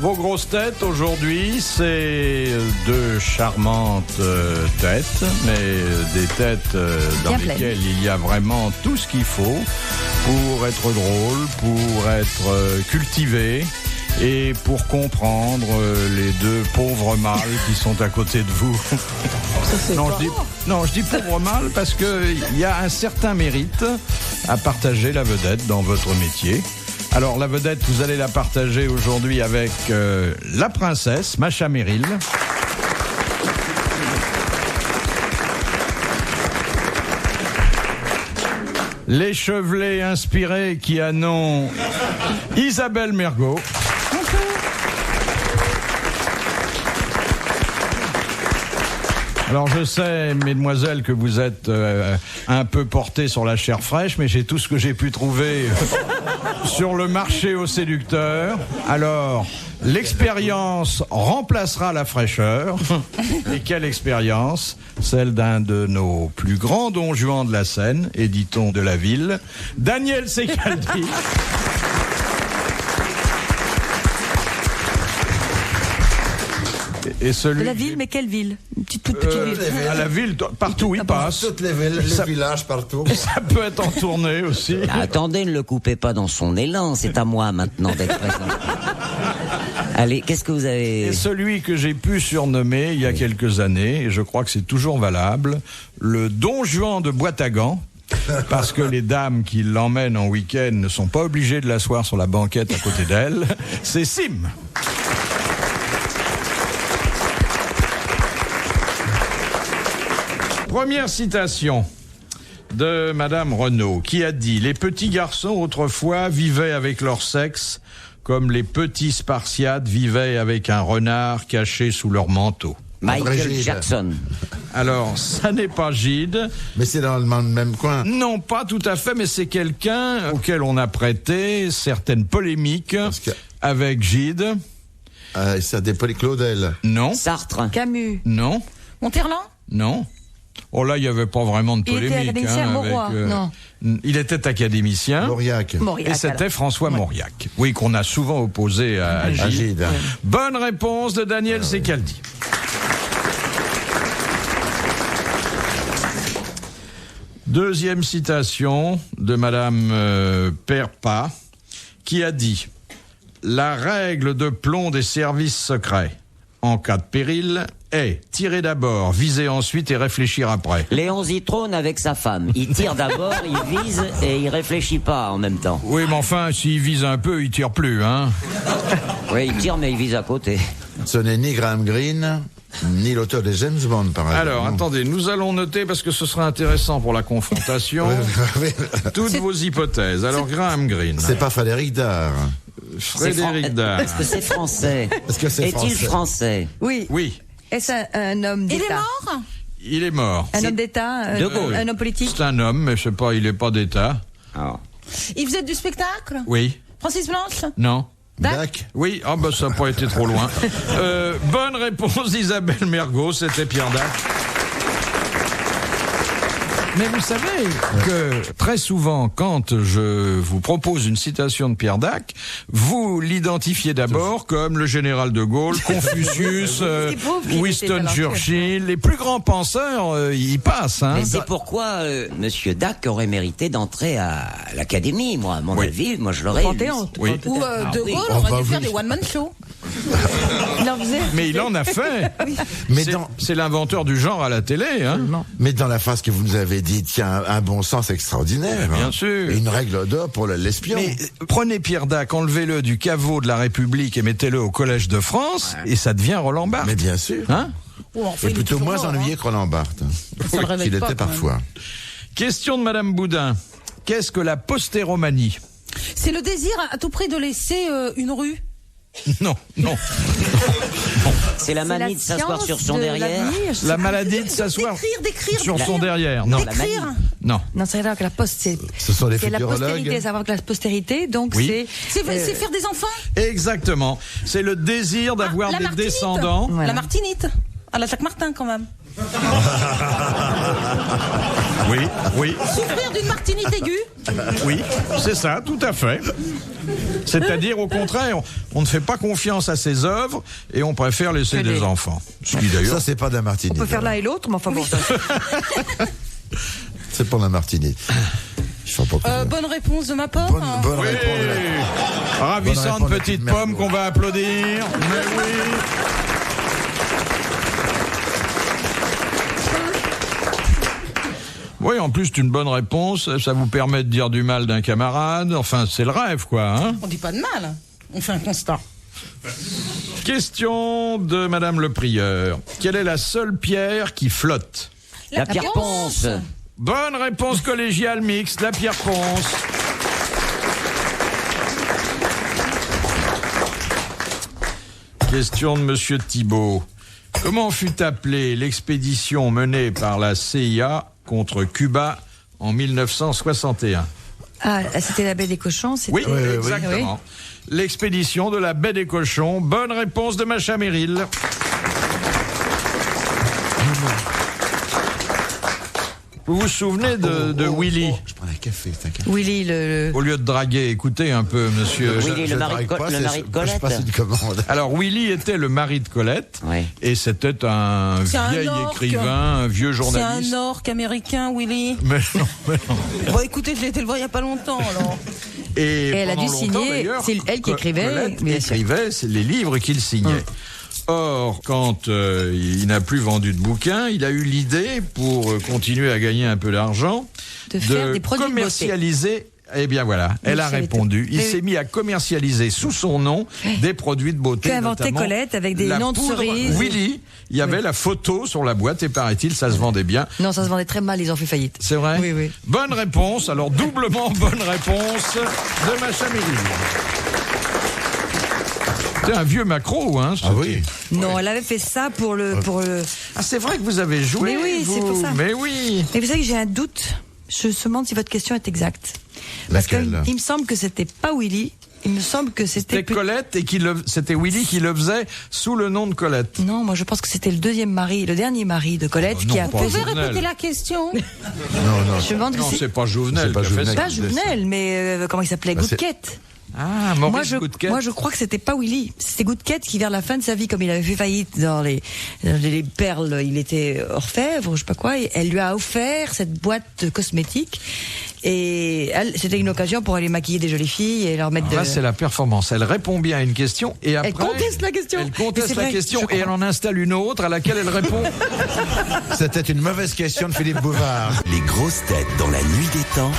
Vos grosses têtes aujourd'hui, c'est deux charmantes têtes, mais des têtes dans lesquelles il y a vraiment tout ce qu'il faut pour être drôle, pour être cultivé et pour comprendre les deux pauvres mâles qui sont à côté de vous. Je dis pauvres mâles parce qu'il y a un certain mérite à partager la vedette dans votre métier. Alors, la vedette, vous allez la partager aujourd'hui avec la princesse, Macha Merrill. L'échevelée inspirée qui a nom Isabelle Mergo. Alors je sais, mesdemoiselles, que vous êtes un peu portées sur la chair fraîche, mais j'ai tout ce que j'ai pu trouver sur le marché aux séducteurs. Alors, l'expérience remplacera la fraîcheur. Et quelle expérience? Celle d'un de nos plus grands Don Juan de la Seine, et dit-on de la ville, Daniel Secaldi. Et celui de la ville, mais quelle ville? Une toute petite ville. À la ville, partout où il passe. Toutes les villes, les villages, partout. Ça peut être en tournée aussi. Attendez, ne le coupez pas dans son élan, c'est à moi maintenant d'être présent. Allez, qu'est-ce que vous avez... Et celui que j'ai pu surnommer il y a quelques années, et je crois que c'est toujours valable, le Don Juan de Boîte-à-Gants, parce que les dames qui l'emmènent en week-end ne sont pas obligées de l'asseoir sur la banquette à côté d'elle, c'est Sim. Première citation de Madame Renaud, qui a dit « Les petits garçons, autrefois, vivaient avec leur sexe comme les petits Spartiates vivaient avec un renard caché sous leur manteau. » Michael Jackson. Alors, ça n'est pas Gide. Mais c'est dans le même coin. Non, pas tout à fait, mais c'est quelqu'un auquel on a prêté certaines polémiques avec Gide. Ça dépend de Claudel. Non. Sartre. Camus. Non. Monterland. Non. Oh là, il n'y avait pas vraiment de polémique. Il était académicien, Mauroy, non. Il était académicien. Mauriac. Et c'était François Mauriac. Oui, qu'on a souvent opposé à Gide. Ouais. Bonne réponse de Daniel Secaldi. Deuxième citation de Madame Perpa, qui a dit « La règle de plomb des services secrets, en cas de péril, est tirer d'abord, viser ensuite et réfléchir après. » Léon Zitrone avec sa femme. Il tire d'abord, il vise et il réfléchit pas en même temps. Oui, mais enfin, s'il vise un peu, il tire plus, hein. Oui, il tire, mais il vise à côté. Ce n'est ni Graham Greene, ni l'auteur de James Bond, par exemple. Alors, attendez, nous allons noter, parce que ce sera intéressant pour la confrontation, toutes vos hypothèses. Alors, Graham Greene. C'est pas Frédéric Dard. Frédéric Dard. Est-ce que c'est français? Est-ce que c'est Est-il français? Oui. Oui. Est-ce un homme d'État? Il est mort? Il est mort. Un homme d'État? De Gaulle. Un homme politique? C'est un homme, mais je sais pas, il est pas d'État. Oh. Il faisait du spectacle? Oui. Francis Blanche? Non. Dac. Oui, oh bah ça n'a pas été trop loin. Bonne réponse d'Isabelle Mergo, c'était Pierre Dac. Mais vous savez que très souvent, quand je vous propose une citation de Pierre Dac, vous l'identifiez d'abord comme le général de Gaulle, Confucius, Winston Churchill, les plus grands penseurs, y passent. Hein. Mais c'est pourquoi Monsieur Dac aurait mérité d'entrer à l'Académie, moi, à mon avis, moi je l'aurais. Oui. Ou De Gaulle aurait dû faire des one-man shows. Il en faisait. Mais il en a fait. Mais c'est l'inventeur du genre à la télé. Hein. Mais dans la phrase que vous nous avez dite, il y a un bon sens extraordinaire. Bien sûr. Et une règle d'or pour l'espion. Mais prenez Pierre Dac, enlevez-le du caveau de la République et mettez-le au Collège de France, et ça devient Roland Barthes. Mais bien sûr. Hein? Et plutôt moins ennuyé que Roland Barthes. Qu'il était parfois. Question de Madame Boudin. Qu'est-ce que la postéromanie? C'est le désir à tout prix de laisser une rue. Non. C'est la manie de s'asseoir sur son derrière. La maladie de s'asseoir D'écrire. sur son derrière. Non. D'écrire. Non. Non, c'est vrai que la poste, Ce sont les c'est la futurologues. postérité, savoir que la postérité, donc Oui. C'est faire des enfants. Exactement. C'est le désir d'avoir la des Martinite. descendants. Voilà. La Martinite. À la Jacques Martin, quand même. Oui, Souffrir d'une martinite aiguë. oui, c'est ça, tout à fait. C'est-à-dire, au contraire, on ne fait pas confiance à ses œuvres et on préfère laisser Allez. des enfants. Ce qui d'ailleurs... Ça, c'est pas de la martinite. On peut faire l'un et l'autre, mais enfin bon. C'est pas de la martinite. Je sais pas quoi. Bonne réponse de ma part. Bonne Oui. réponse. de la- Ravissante Bonne réponse de petite Mergo. pomme qu'on va applaudir. Mais oui. Oui, en plus, c'est une bonne réponse. Ça vous permet de dire du mal d'un camarade. Enfin, c'est le rêve, quoi. Hein. On dit pas de mal. On fait un constat. Question de Madame le Prieur. Quelle est la seule pierre qui flotte? La pierre ponce. Bonne réponse collégiale mixte, la pierre ponce. Question de Monsieur Thibault. Comment fut appelée l'expédition menée par la CIA contre Cuba en 1961? Ah, c'était la baie des cochons. c'était- Oui, exactement. L'expédition de la baie des cochons. Bonne réponse de Macha Merrill. Vous vous souvenez de Willy? Je prends un café, t'inquiète. Willy, Au lieu de draguer, écoutez un peu, monsieur. Willy, Je le mari de drague pas, le c'est- mari de Je Colette. passe une commande. Alors, Willy était le mari de Colette. Oui. Et c'était un C'est un vieil orque. écrivain, un vieux C'est journaliste. un orque américain, Willy. Mais non, mais non. Bon, écoutez, je l'ai été le voir il y a pas longtemps, alors. Et elle a pendant dû longtemps, signer, d'ailleurs, c'est elle qui écrivait, Colette bien sûr. écrivait c'est les livres qu'il signait. Or, quand il n'a plus vendu de bouquins, il a eu l'idée, pour continuer à gagner un peu d'argent, De faire des produits de beauté. commercialiser. Eh bien voilà, elle a savez répondu. tout. Il Mais s'est oui. mis à commercialiser sous son nom des produits de beauté. Qu'a inventé notamment Colette avec des la noms de poudre cerises. Willy, il y avait la photo sur la boîte et paraît-il, ça se vendait bien. Non, ça se vendait très mal, ils ont fait faillite. C'est vrai? Oui, oui. Bonne réponse, alors doublement bonne réponse de Macha Merrill. C'est un vieux macro, hein? Ah oui. Non, elle avait fait ça pour le. Ah, c'est vrai que vous avez joué. Mais oui, vous. c'est pour ça. Mais oui. Mais vous savez que j'ai un doute. Je me demande si votre question est exacte. Parce Laquelle? qu'il me semble que c'était pas Willy. Il me semble que c'était. C'était Colette et c'était Willy qui le faisait sous le nom de Colette. Non, moi je pense que c'était le deuxième mari, le dernier mari de Colette Oh, qui non, a pas fait. Vous pouvez Jouvenel. répéter la question? Non, non. Je me demande Non, que c'est pas Jouvenel. C'est pas qui a fait Jouvenel. ça. pas Jouvenel, mais comment il s'appelait? Bah, c'est- Goudquette. Ah, Maurice Goudquette. Moi, je crois que c'était pas Willy. C'était Goudquette qui, vers la fin de sa vie, comme il avait fait faillite dans les perles, il était orfèvre, je sais pas quoi, et elle lui a offert cette boîte de cosmétiques. Et c'était une occasion pour aller maquiller des jolies filles et leur mettre de. Là, c'est la performance. Elle répond bien à une question et après. Elle conteste la question. Elle Mais conteste c'est la vrai, question je et elle crois. en installe une autre à laquelle elle répond. C'était une mauvaise question de Philippe Bouvard. Les grosses têtes dans la nuit des temps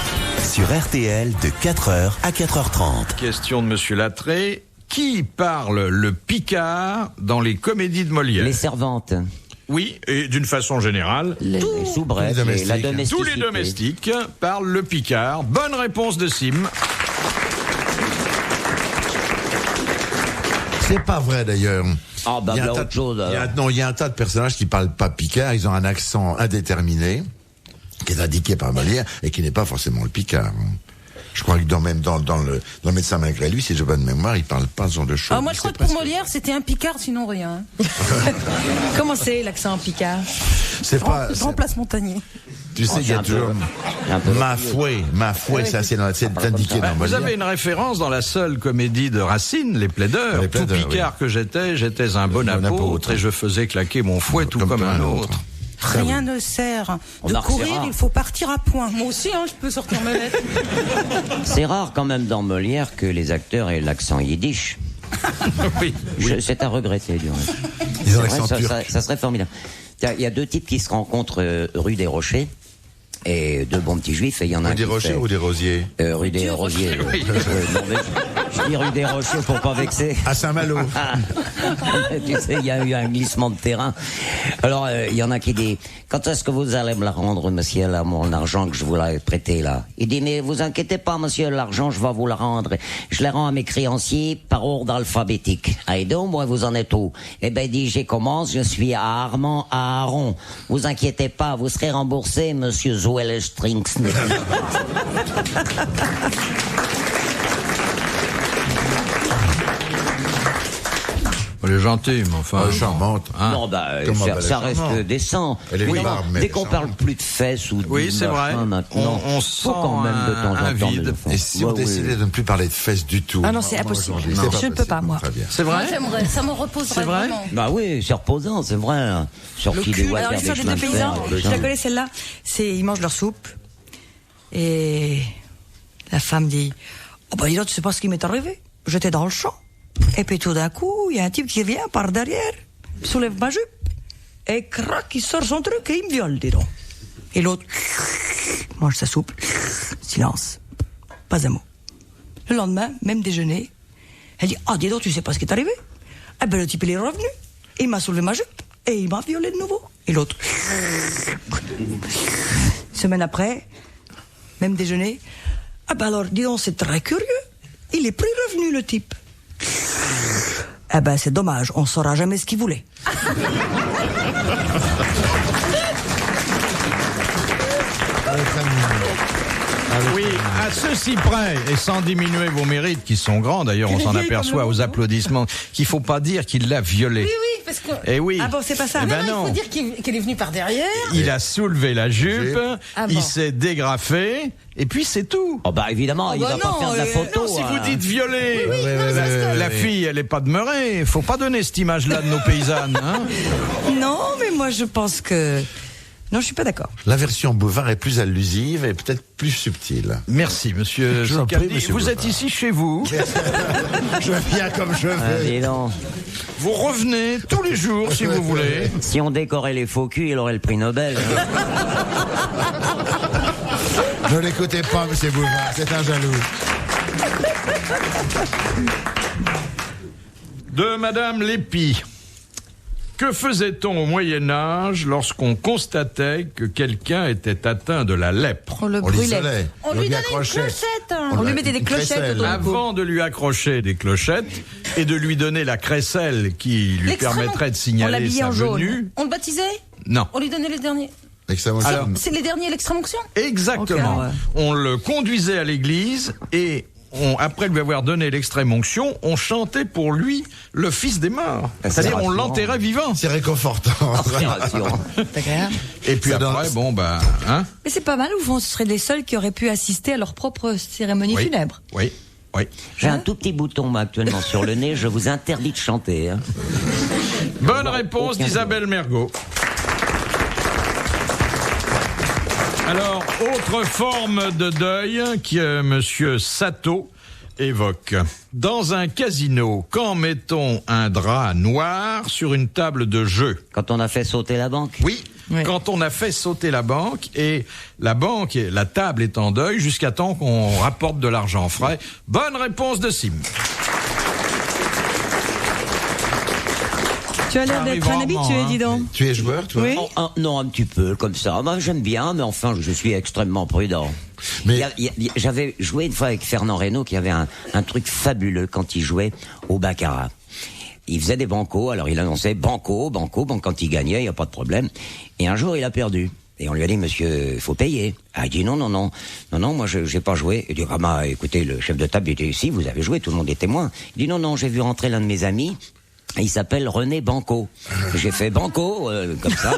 sur RTL de 4h à 4h30. Question de Monsieur Lattré. Qui parle le Picard dans les comédies de Molière? Les servantes. Oui, et d'une façon générale, Les soubrettes, Tous les la domestiques. domesticité. tous les domestiques parlent le Picard. Bonne réponse de Sim. C'est pas vrai d'ailleurs. Ah, bah, Il y a un là, tas autre de- chose, il y a- alors. non, il y a un tas de personnages qui parlent pas Picard, ils ont un accent indéterminé, qui est indiqué par Molière, et qui n'est pas forcément le Picard. Je crois que même dans le Médecin malgré lui, si j'ai bonne mémoire, il parle pas ce genre de choses. Ah, moi, je crois C'est que pour presque- Molière, c'était un Picard, sinon rien. Comment c'est l'accent picard? C'est pas. Je remplace Montagnier. Tu sais, il y c'est a un peu- toujours. un peu- Ma fouet, ça c'est indiqué dans Vous Molière. avez une référence dans la seule comédie de Racine, Les Plaideurs. Les Plaideurs, tout Picard que j'étais un bon Bon apôtre apôtre. et je faisais claquer mon fouet tout comme un autre. Rien ne sert. On De a courir, Serra. il faut partir à point. Moi aussi, hein, je peux sortir mes lettres. C'est rare quand même dans Molière que les acteurs aient l'accent yiddish. Oui. C'est à regretter, du reste. Ils ont C'est vrai, l'accent turc. ça serait formidable. Il y a deux types qui se rencontrent rue des Rochers. Et deux bons petits juifs, et il y en a un Rue des qui Rochers fait- ou des Rosiers? Rue des Rosiers. Non, mais je dis rue des Rochers pour pas vexer. À Saint-Malo. Tu sais, il y a eu un glissement de terrain. Alors, il y en a qui dit, quand est-ce que vous allez me la rendre, monsieur, là, mon argent que je vous l'ai prêté, là? Il dit, mais vous inquiétez pas, monsieur, l'argent, je vais vous le rendre. Je les rends à mes créanciers par ordre alphabétique. Et donc, moi, vous en êtes où? Eh ben, il dit, j'ai commence, je suis à Armand, à Aaron. Vous inquiétez pas, vous serez remboursé, monsieur Strings. Elle est gentille, mais enfin. Charmante. Non, ça reste décent. Elle est Oui, barbe, mais dès elle est qu'on parle charmante. plus de fesses ou de Oui, c'est vrai. machin maintenant, On faut sent quand même de temps un en temps vide. le faire. Et si on décidait de ne plus parler de fesses du tout? Ah non, c'est impossible. aujourd'hui, Non. c'est Je ne peux pas, possible. moi. Très bien. C'est Moi, vrai? j'aimerais, ça me reposerait C'est vrai vraiment. Bah oui, c'est reposant, c'est vrai. Hein. Sorti des Alors water l'histoire des des deux chemins de paysans, fer, je la connais celle-là. Ils mangent leur soupe et la femme dit oh ben dis donc, tu sais pas ce qui m'est arrivé. J'étais dans le champ et puis tout d'un coup il y a un type qui vient par derrière, soulève ma jupe et crac, il sort son truc et il me viole, dis donc. Et l'autre mange sa soupe, silence, pas un mot. Le lendemain, même déjeuner, elle dit ah dis donc, tu sais pas ce qui est arrivé. Eh ben le type il est revenu, il m'a soulevé ma jupe et il m'a violé de nouveau. Et l'autre. Semaine après, même déjeuner. Ah ben alors, dis donc, c'est très curieux. Il est plus revenu, le type. Ah ben c'est dommage, on saura jamais ce qu'il voulait. Oui, à ceci près, et sans diminuer vos mérites qui sont grands, d'ailleurs on s'en aperçoit aux applaudissements, qu'il faut pas dire qu'il l'a violée. Oui, oui, parce que... Eh oui. Ah bon, c'est pas ça. Eh ben non, il faut dire qu'elle est venue par derrière. Il a soulevé la jupe, Ah il bon. s'est dégrafé, et puis c'est tout. Oh bah évidemment, il bah va pas non, faire de la photo. Non, si hein. vous dites violer, non, la fille, elle est pas demeurée. Faut pas donner cette image-là de nos paysannes. Hein. Non, mais moi je pense que... Non, je suis pas d'accord. La version Bouvard est plus allusive et peut-être plus subtile. Merci, monsieur Je vous en prie, Sicaldi. monsieur Vous Bouvard. êtes ici chez vous. Je viens comme je Ah, veux. dis donc. Vous revenez tous les jours, si vous voulez. Si on décorait les faux culs, il aurait le prix Nobel. hein. Ne l'écoutez pas, monsieur Bouvard, c'est un jaloux. De Madame Lépie. Que faisait-on au Moyen-Âge lorsqu'on constatait que quelqu'un était atteint de la lèpre? On le On brûlait. l'isolait. On lui donnait une clochette. On lui mettait des Une clochettes crécelle. autour du cou. Avant de lui accrocher des clochettes et de lui donner la crécelle qui lui L'extrême- permettrait de On signaler l'habillait sa en jaune. venue. On le baptisait. Non. On lui donnait les derniers. Extrêmement Alors, simple. C'est les derniers l'extrême-onction. Exactement. Ok, ouais. On le conduisait à l'église et après lui avoir donné l'extrême onction, on chantait pour lui le fils des morts. C'est C'est-à-dire on rassurant. l'enterrait vivant. C'est réconfortant. C'est rassurant. C'est agréable. Et puis Ça après, donne- bon bah, hein? Mais c'est pas mal, au fond, ce seraient les seuls qui auraient pu assister à leur propre cérémonie Oui. funèbre. Oui, oui. J'ai un tout petit bouton moi, actuellement sur le nez, je vous interdis de chanter. Hein. Bonne réponse aucun d'Isabelle Mergot. Alors, autre forme de deuil que Monsieur Sato évoque. Dans un casino, quand met-on un drap noir sur une table de jeu? Quand on a fait sauter la banque. Oui, Oui. quand on a fait sauter la banque et la table est en deuil jusqu'à temps qu'on rapporte de l'argent frais. Bonne réponse de Sim. Tu as l'air Ça d'être arrive un rarement, habitué, hein. dis donc. Tu es joueur, toi? Oui. Non, un petit peu comme ça. Moi, j'aime bien, mais enfin, je suis extrêmement prudent. Mais- J'avais joué une fois avec Fernand Reynaud qui avait un truc fabuleux quand il jouait au baccarat. Il faisait des bancos, alors il annonçait banco, bon, quand il gagnait, il n'y a pas de problème. Et un jour, il a perdu. Et on lui a dit, monsieur, faut payer. Ah, il dit, non, moi, j'ai pas joué. Il dit, ah, bah, écoutez, le chef de table était ici, vous avez joué, tout le monde est témoin. Il dit, non, j'ai vu rentrer l'un de mes amis. Il s'appelle René Banco. J'ai fait Banco, comme ça.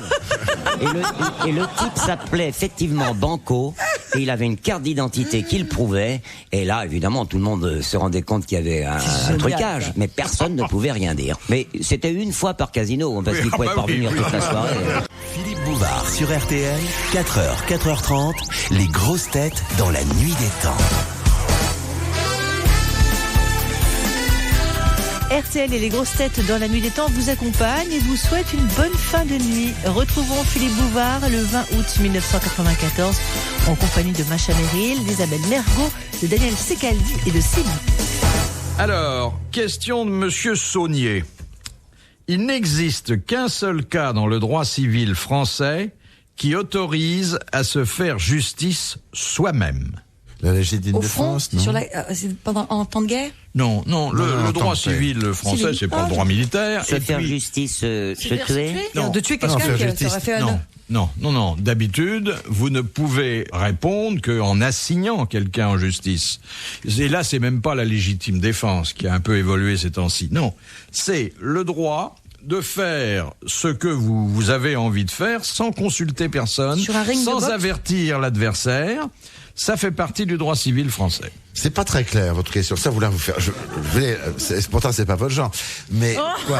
Et le type s'appelait effectivement Banco. Et il avait une carte d'identité qui le prouvait. Et là, évidemment, tout le monde se rendait compte qu'il y avait un génial, trucage. ça. Mais personne ne pouvait rien dire. Mais c'était une fois par casino, parce Oui, qu'il ah pouvait bah pas oui, revenir oui. toute la soirée. Philippe Bouvard sur RTL, 4h, 4h30, les grosses têtes dans la nuit des temps. RTL et les grosses têtes dans la nuit des temps vous accompagnent et vous souhaitent une bonne fin de nuit. Retrouvons Philippe Bouvard le 20 août 1994 en compagnie de Macha Merrill, d'Isabelle Mergot, de Daniel Secaldi et de Sim. Alors, question de Monsieur Saunier. Il n'existe qu'un seul cas dans le droit civil français qui autorise à se faire justice soi-même. La légitime Au front, défense, non? sur c'est en temps de guerre. Non, le en droit tant que tel. civil français, Civil. c'est pas le droit militaire. Se Et faire puis- justice, se faire se tuer. tuer. Non. De tuer Ah non, quelqu'un faire qui justice, aurait fait un... Non, Non. D'habitude, vous ne pouvez répondre qu'en assignant quelqu'un en justice. Et là, c'est même pas la légitime défense qui a un peu évolué ces temps-ci. Non, c'est le droit de faire ce que vous avez envie de faire sans consulter personne, Sur un ring de sans boxe avertir l'adversaire. Ça fait partie du droit civil français. C'est pas très clair votre question. Ça, vous faire. Pourtant, c'est pas votre genre. Mais quoi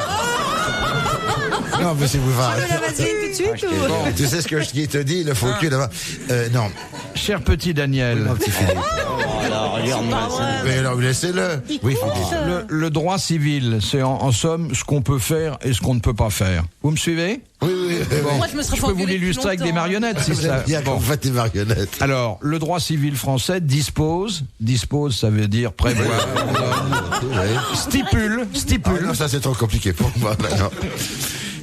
Non, monsieur Bouvard. Vas-y, tout de suite ou... Bon, tu sais ce que je te dis, le faux cul là-bas. Non. Cher petit Daniel, Non, petit Philippe. Alors, Mais alors, laissez-le. Oui, Philippe. le droit civil, c'est en somme ce qu'on peut faire et ce qu'on ne peut pas faire. Vous me suivez ? Oui. Bon, Moi, je me serais je pas peux vous engueulée l'illustrer avec depuis des longtemps, marionnettes si Vous ça. êtes bien Bon. qu'on fait des marionnettes. Alors, le droit civil français dispose, ça veut dire prévoir, stipule Non, ça c'est trop compliqué pour moi. Maintenant.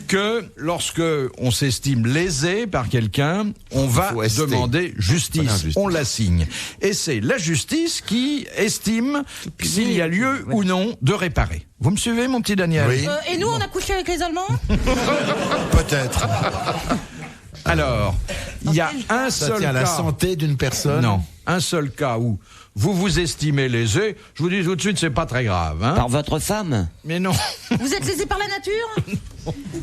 que lorsque on s'estime lésé par quelqu'un, on va Faut ester. demander justice. Voilà, justice. On l'assigne. Et c'est la justice qui estime s'il y a lieu ou non de réparer. Vous me suivez, mon petit Daniel ? Oui. Et nous, on a couché avec les Allemands? Peut-être. Alors, il y a un Ça seul tient à la cas. santé d'une personne. Non, un seul cas où vous vous estimez lésé. Je vous dis tout de suite, c'est pas très grave. Hein. Par votre femme? Mais non. Vous êtes lésé par la nature?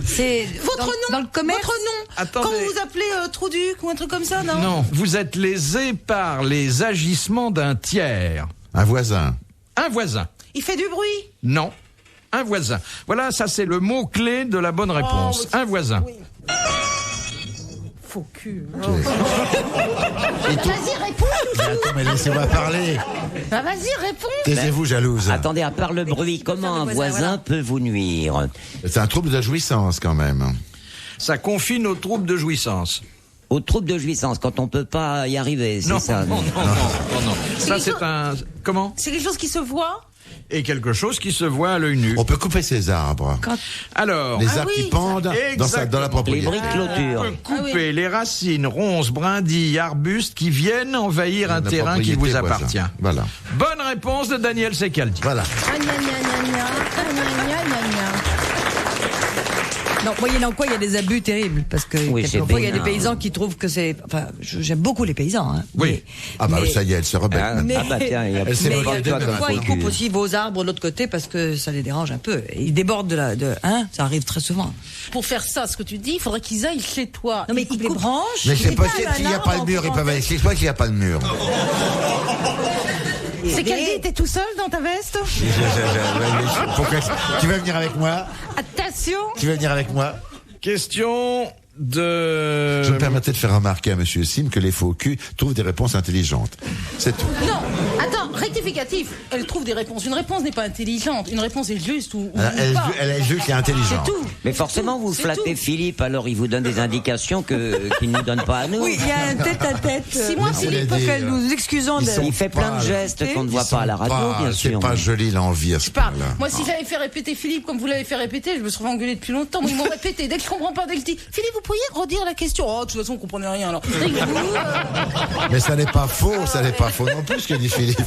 C'est Votre nom? dans le commerce. Votre nom? Attendez. Quand vous vous appelez Trouduc ou un truc comme ça, non? Non, vous êtes lésé par les agissements d'un tiers. Un voisin. Un voisin. Il fait du bruit? Non, un voisin. Voilà, ça c'est le mot-clé de la bonne réponse. mais Un voisin. oui. Faux cul. Vas-y, réponds. Attends, mais laissez-moi parler. Bah, vas-y, réponds. Taisez-vous, jalouse. Attendez, à part le bruit, comment un voisin peut vous nuire? C'est un trouble de jouissance quand même. Ça confine aux troubles de jouissance. Aux troubles de jouissance, quand on peut pas y arriver, c'est Non, ça? non. Ça c'est un... Comment ? C'est quelque chose qui se voit? Et quelque chose qui se voit à l'œil nu. On peut couper ses arbres. Alors... Les Ah arbres oui, qui pendent dans la exactement. Les propriété. briques On clôture. peut couper Ah oui. les racines, ronces, brindilles, arbustes qui viennent envahir un La terrain qui propriété vous voisin. appartient. Voilà. Bonne réponse de Daniel Secaldi. Voilà. Ah, gna, gna, gna, gna. Ah, gna, gna, gna, gna. Non, moyennant quoi, il y a des abus terribles. Parce que Oui, c'est quelquefois, il y a des bénin. paysans qui trouvent que c'est... Enfin, j'aime beaucoup les paysans. Hein, Oui. Ah bah mais- ça y est, elle se rebelle. Ah, maintenant. ah bah tiens, il y a Elle s'est Mais rebellée demain. quelquefois, ils Faut coupent que- aussi vos arbres de l'autre côté parce que ça les dérange un peu. Et ils débordent ça arrive très souvent. Pour faire ça, ce que tu dis, il faudrait qu'ils aillent chez toi. Non, mais ils coupent les branches. Mais c'est ils possible étalent qu'il n'y a un pas arbre de mur. Ils en peuvent aller. Explique-moi qu'il n'y a pas de mur. C'est qu'elle dit, t'es tout seul dans ta veste? Pourquoi tu veux venir avec moi? Attention! Tu veux venir avec moi? Question de... Je me permettais de faire remarquer à Monsieur Sim que les faux culs trouvent des réponses intelligentes. C'est tout. Non, attends, rectificatif. Elle trouve des réponses. Une réponse n'est pas intelligente. Une réponse est juste ou pas. Elle est juste et intelligente. C'est tout. Mais forcément, vous C'est flattez tout. Philippe, alors il vous donne des indications qu'il ne nous donne pas à nous. Oui, il y a un tête-à-tête. Si moi, Mais Philippe, on l'a dit, nous excusons. ils de- sont Il fait plein de pas- gestes qu'on ne voit pas à la radio, bien C'est sûr. pas joli l'envie à ce je parle. point-là. Moi, si j'avais fait répéter Philippe comme vous l'avez fait répéter, je me serais engueulé depuis longtemps. Moi, ils m'ont répété. Dès que je comprends pas, dès que je dis Philippe, vous pourriez redire la question? Oh, de toute façon, on comprenait rien alors. Mais ça n'est pas faux, ça n'est pas faux non plus ce que dit Philippe.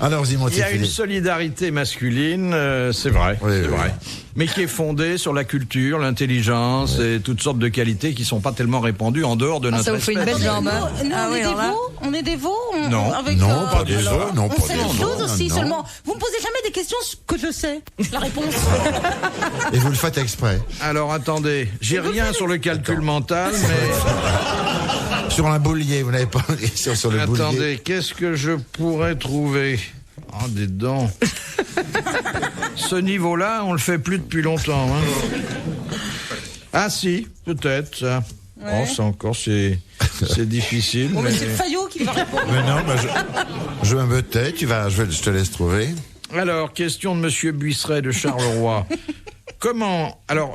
Alors, vas-y, mon Il petit y a une Philippe. solidarité masculine, c'est vrai, Oui, c'est oui. vrai. Mais qui est fondée sur la culture, l'intelligence et toutes sortes de qualités qui sont pas tellement répandues en dehors de notre ça vous fait une espèce. belle jambe. Nous, hein. nous, Ah on oui, est alors des là- veaux? On est des veaux? Non. Avec, Non, pas des alors, œufs, non, on pas sait des des œufs, choses non, aussi non. seulement. Vous me posez jamais des questions que je sais. La réponse. Et vous le faites exprès. Alors attendez, j'ai rien sur le calcul mental, mais Sur un boulier, vous n'avez pas de question sur le boulier. attendez, qu'est-ce que je pourrais trouver? Oh, des dents. Ce niveau-là, on le fait plus depuis longtemps. Hein. Ah si, peut-être ça. Oh, ça encore, c'est difficile. Bon, mais mais- c'est Fayot qui va répondre. Mais non, bah, je me tais, je te laisse trouver. Alors, question de Monsieur Buisseret de Charleroi. Comment... Alors,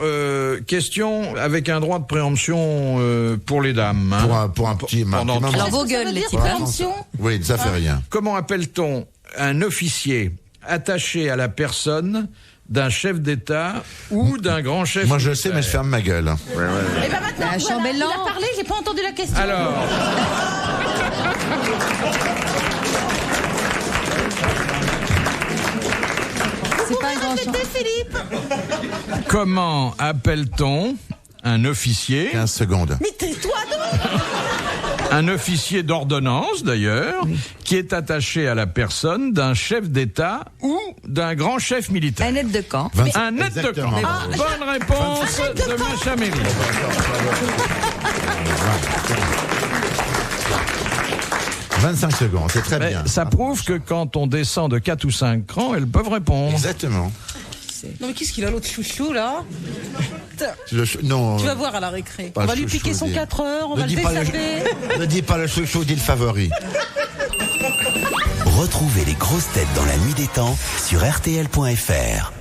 question avec un droit de préemption pour les dames. Hein. Pour un petit Pendant maximum. Alors, Qu'est-ce vos que ça gueules, veut les dire, types. préemption? Oui, ça fait rien. Comment appelle-t-on un officier attaché à la personne d'un chef d'État ou d'un grand chef Moi je le sais, mais je ferme ma gueule. Et ben maintenant, Un voilà, il chambellan. a parlé, j'ai pas entendu la question. Alors, C'est pas un grand champ. Répétez, Philippe. comment appelle-t-on un officier 15 secondes. Mais tais-toi, Un officier d'ordonnance, d'ailleurs, qui est attaché à la personne d'un chef d'État ou d'un grand chef militaire. Un aide de camp. Un aide de camp. Bonne réponse de Macha Meryl. 25 secondes, c'est très Mais bien. ça prouve que quand on descend de 4 ou 5 crans, elles peuvent répondre. Exactement. Non, mais qu'est-ce qu'il a l'autre chouchou là? Non. Tu vas voir à la récré. Pas On va le lui chouchou, piquer son dis. 4 heures, on Ne va le dis pas le- dessaper. Ne dis pas le chouchou, dis le favori. Retrouvez les grosses têtes dans la nuit des temps sur RTL.fr.